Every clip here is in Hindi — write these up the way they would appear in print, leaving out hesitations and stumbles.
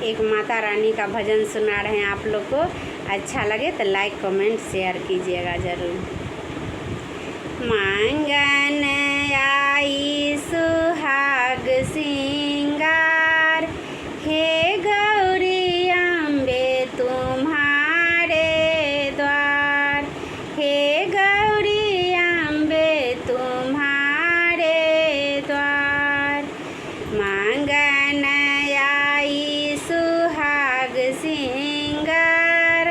एक माता रानी का भजन सुना रहे हैं आप लोग को। अच्छा लगे तो लाइक कमेंट शेयर कीजिएगा ज़रूर। मांगन आई सुहाग सिंगार, हे गौरी अम्बे तुम्हारे द्वार, हे गौरी अम्बे तुम्हारे द्वार। मांगन आई सुहाग सिंगार,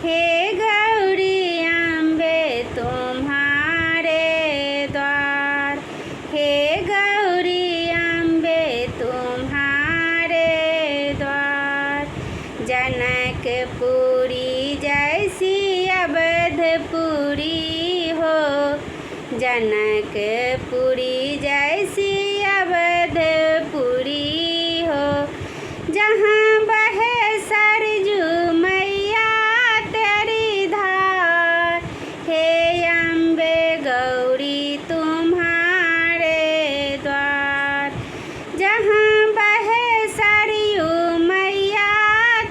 हे गौरी अम्बे तुम्हारे द्वार, हे गौरी अम्बे तुम्हारे द्वार। जनकपुरी जैसी अवधपुरी हो, जनकपुरी जैसी अवधपुरी हो, जहाँ बहे सरजू मैया तेरी धार, हे अम्बे गौरी तुम्हारे द्वार। जहाँ बहे सरयू मैया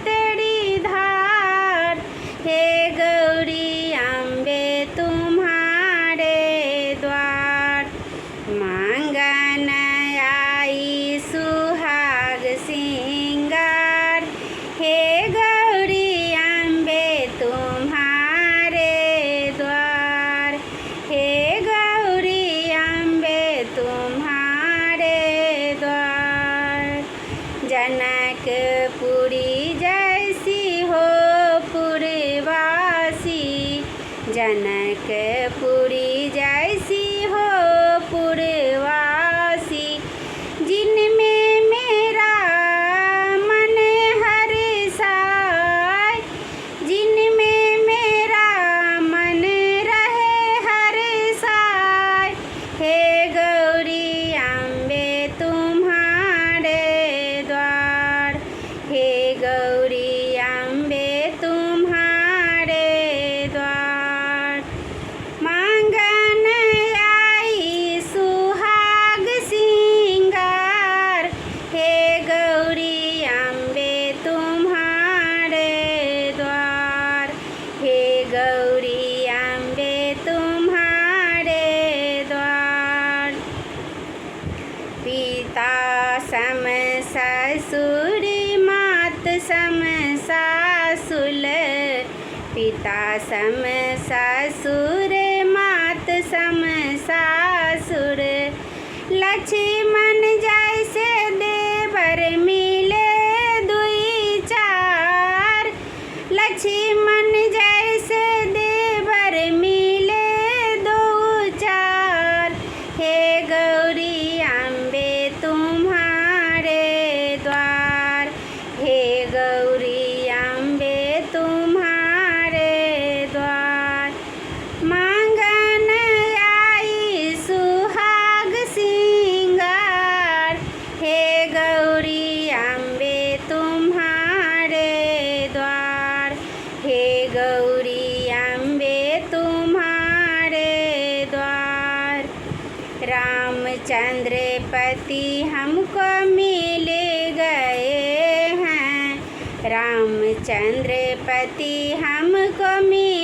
तेरी धार, हे गौरी अम्बे तुम्हारे द्वार। मांगन आई सुहाग सिंगार, हे गौरी अम्बे तुम्हारे द्वार, हे गौरी अम्बे तुम्हारे द्वार। जनकपुरी जैसी हो पुरवासी, जनकपुरी जैसी हो पुरवासी, जिनमें मेरा मन हर्षाए, जिनमें मेरा मन रहे हर्षाए, हे गौरी अम्बे तुम्हारे द्वार, हे गौरी अम्बे तुम्हारे द्वार। मांगन आई सुहाग सिंगार, हे गौरी अम्बे तुम्हारे द्वार, हे गौरी अम्बे तुम्हारे द्वार। पिता सम ससुर मात सम सासुर, पिता सम ससुर मात सम सासुर, लक्ष्मण जैसे देवर मिले दुई चार, लक्ष्मण जैसे देवर मिले दो चार, हे गौरी अम्बे तुम्हारे द्वार, हे गौरी अम्बे तुम्हारे द्वार। मांगन आई सुहाग सिंगार, हे गौरी अम्बे तुम्हारे द्वार, हे गौरी अम्बे तुम्हारे द्वार। रामचंद्र पति हमको मिल गए हैं, रामचंद्र पति हमको मिल